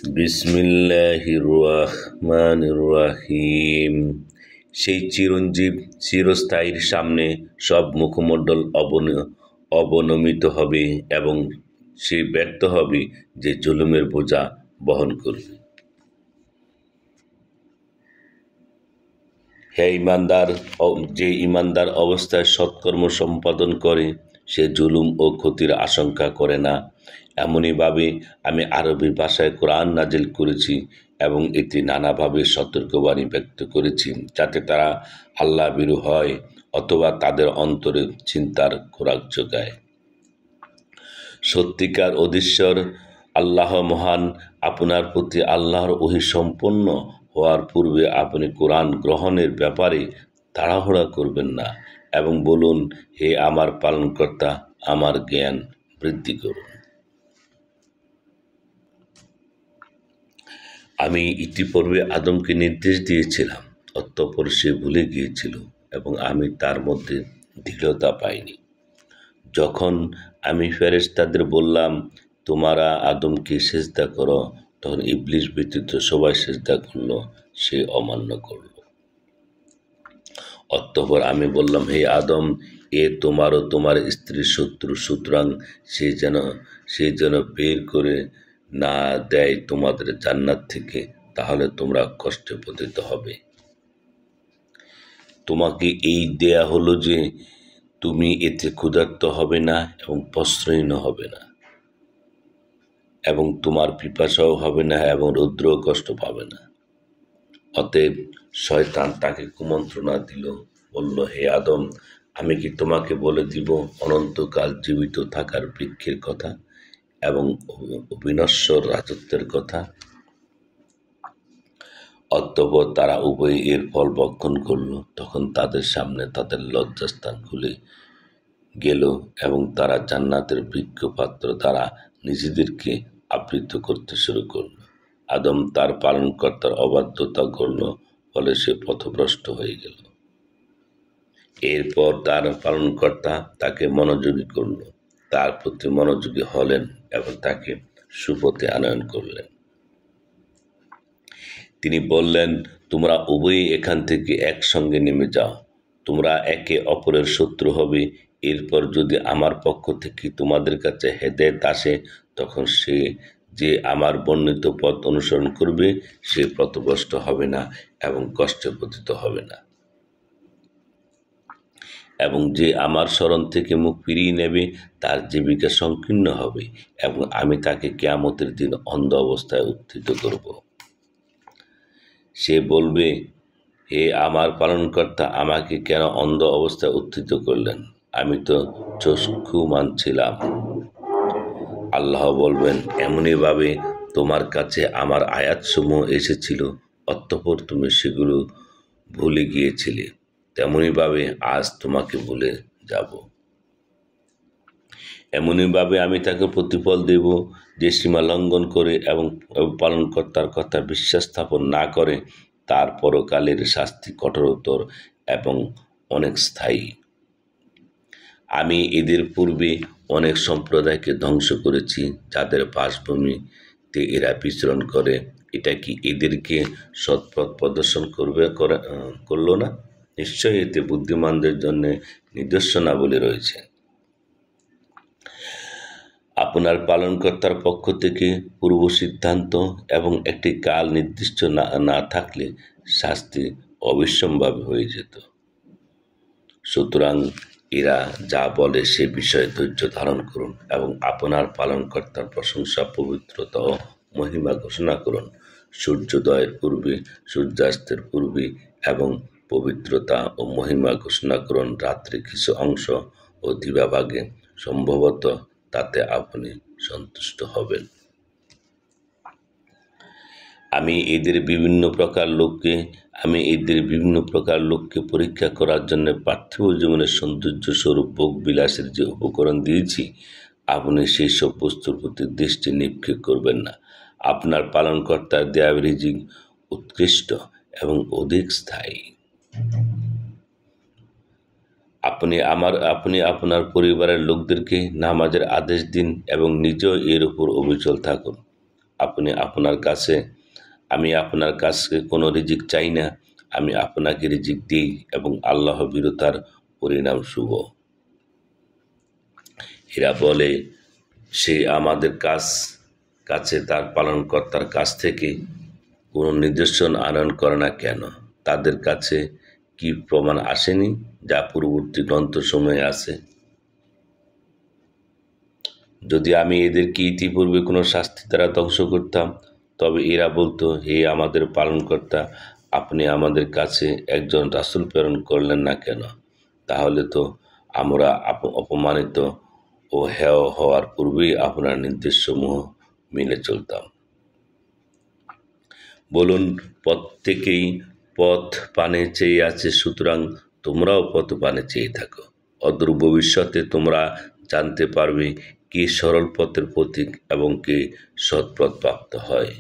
বিসমিল্লাহির রহমানির রহিম। সেই চিরঞ্জীব চিরস্থায়ীর সামনে সব মুখমণ্ডল অবনমিত হবে এবং সে ব্যর্থ হবে যে জুলুমের বোঝা বহন করবে। হে ইমানদার, যে ইমানদার অবস্থায় সৎকর্ম সম্পাদন করে সে জুলুম ও ক্ষতির আশঙ্কা করে না। এমনইভাবে আমি আরবি ভাষায় কোরআন নাজিল করেছি এবং এতে নানাভাবে সতর্কবাণী ব্যক্ত করেছি, যাতে তারা আল্লাহ ভীরু হয় অথবা তাদের অন্তরে চিন্তার খোরাক যোগায়। সত্যিকার অধীশ্বর আল্লাহ মহান। আপনার প্রতি আল্লাহর ওহী সম্পন্ন হওয়ার পূর্বে আপনি কোরআন গ্রহণের ব্যাপারে তাড়াহুড়া করবেন না এবং বলুন, হে আমার পালনকর্তা, আমার জ্ঞান বৃদ্ধি করুন। আমি ইতিপূর্বে আদমকে নির্দেশ দিয়েছিলাম, অতঃপর সে ভুলে গিয়েছিল এবং আমি তার মধ্যে দৃঢ়তা পাইনি। যখন আমি ফেরেশতাদের বললাম, তোমরা আদমকে সিজদা করো, তখন ইবলিস ব্যতীত সবাই সিজদা করল, সে অমান্য করল। অতঃপর আমি বললাম, হে আদম, এ তোমার ও তোমার স্ত্রীর শত্রু, সুতরাং সে যেন বের করে না দেয় তোমাদের জান্নাত থেকে, তাহলে তোমরা কষ্টে পতিত হবে। তোমাকে এই দেয়া হলো যে তুমি এতে ক্ষুধার্ত হবে না এবং প্রশ্রয়হীন হবে না এবং তোমার পিপাসাও হবে না এবং রৌদ্রও কষ্ট পাবে না। অতএব শয়তান তাকে কুমন্ত্রণা দিল, বলল, হে আদম, আমি কি তোমাকে বলে দিব অনন্তকাল জীবিত থাকার বৃক্ষের কথা এবং অবিনশ্বর রাজত্বের কথা? অতঃপর তারা উভয়ে এর ফল ভক্ষণ করল। তখন তাদের সামনে তাদের লজ্জাস্থান খুলে গেল এবং তারা জান্নাতের বৃক্ষপাত্র দ্বারা নিজেদেরকে আবৃত করতে শুরু করল। আদম তার পালনকর্তার অবাধ্যতা করল, ফলে সে পথভ্রষ্ট হয়ে গেল। এরপর তার পালনকর্তা তাকে মনোযোগী করল, তার প্রতি মনোযোগী হলেন এবং তাকে সুপথে আনয়ন করলেন। তিনি বললেন, তোমরা উভয়ই এখান থেকে একসঙ্গে নেমে যাও, তোমরা একে অপরের শত্রু হবে। এরপর যদি আমার পক্ষ থেকে তোমাদের কাছে হেদায়েত আসে, তখন সে যে আমার বর্ণিত পথ অনুসরণ করবে সে পথভ্রষ্ট হবে না এবং কষ্টে পতিত হবে না, এবং যে আমার স্মরণ থেকে মুখ ফিরিয়ে নেবে তার জীবিকা সংকীর্ণ হবে এবং আমি তাকে কিয়ামতের দিন অন্ধ অবস্থায় উত্থিত করব। সে বলবে, হে আমার পালনকর্তা, আমাকে কেন অন্ধ অবস্থায় উত্থিত করলেন? আমি তো চক্ষুমান ছিলাম। আল্লাহ বলবেন, এমনিভাবে তোমার কাছে আমার আয়াতসমূহ এসেছিল, অতঃপর তুমি সেগুলো ভুলে গিয়েছিলে, তেমনিভাবে আজ তোমাকে ভুলে যাব। এমনিভাবে আমি তাকে প্রতিফল দেব যে সীমা লঙ্ঘন করে এবং পালনকর্তার কথা বিশ্বাস স্থাপন না করে, তার পরকালের শাস্তি কঠোরতর এবং অনেক স্থায়ী। আমি এদের পূর্বে অনেক সম্প্রদায়কে ধ্বংস করেছি, যাদের বাসভূমিতে এরা বিচরণ করে। এটা কি এদেরকে সৎপথ প্রদর্শন করল না? নিশ্চয়ই এতে বুদ্ধিমানদের জন্য নিদর্শনাবলী রয়েছে। আপনার পালনকর্তার পক্ষ থেকে পূর্ব সিদ্ধান্ত এবং একটি কাল নির্দিষ্ট না থাকলে শাস্তি অবিসম্ভাবী হয়ে যেত। সুতরাং এরা যা বলে সে বিষয়ে ধৈর্য ধারণ করুন এবং আপনার পালনকর্তার প্রশংসা, পবিত্রতা ও মহিমা ঘোষণা করুন। সূর্যোদয়ের পূর্বে, সূর্যাস্তের পূর্বে এবং পবিত্রতা ও মহিমা ঘোষণা করুন রাত্রি কিছু অংশ ও দিবাভাগে, সম্ভবত তাতে আপনি সন্তুষ্ট হবেন। আমি এদের বিভিন্ন প্রকার লোককে পরীক্ষা করার জন্য পার্থিব জীবনের সৌন্দর্য স্বরূপ ভোগ বিলাসের যে উপকরণ দিয়েছি, আপনি সেই সব বস্তুর প্রতি দৃষ্টি নিক্ষেপ করবেন না। আপনার পালনকর্তার দেয়া রিজিক উৎকৃষ্ট এবং অধিক স্থায়ী। আপনি আপনার পরিবারের লোকদেরকে নামাজের আদেশ দিন এবং নিজেও এর উপর অবিচল থাকুন। আপনি আপনার কাছে আমি আপনার কাছে কোনো রিজিক চাই না, আমি আপনাকে রিজিক দিই এবং আল্লাহ ভীরুতার পরিণাম শুভ। এরা বলে, সে আমাদের কাছে তার পালনকর্তার কাছ থেকে কোনো নিদর্শন আনয়ন করে না কেন? তাদের কাছে কি প্রমাণ আসেনি যা পূর্ববর্তী গ্রন্থসমূহে আছে? যদি আমি এদেরকে ইতিপূর্বে কোনো শাস্তি দ্বারা ধ্বংস করতাম, তবে এরা বলতো, হে আমাদের পালনকর্তা, আপনি আমাদের কাছে একজন রাসূল প্রেরণ করলেন না কেন? তাহলে তো আমরা অপমানিত ও হেয় হওয়ার পূর্বেই আপনার নির্দেশসমূহ মেনে চলতাম। বলুন, প্রত্যেকেই পথ পানে চেয়ে আছে, সুতরাং তোমরাও পথ পানে চেয়ে থাকো। অদূর ভবিষ্যতে তোমরা জানতে পারবে কে সরল পথের পথিক এবং কে সৎপথ প্রাপ্ত হয়।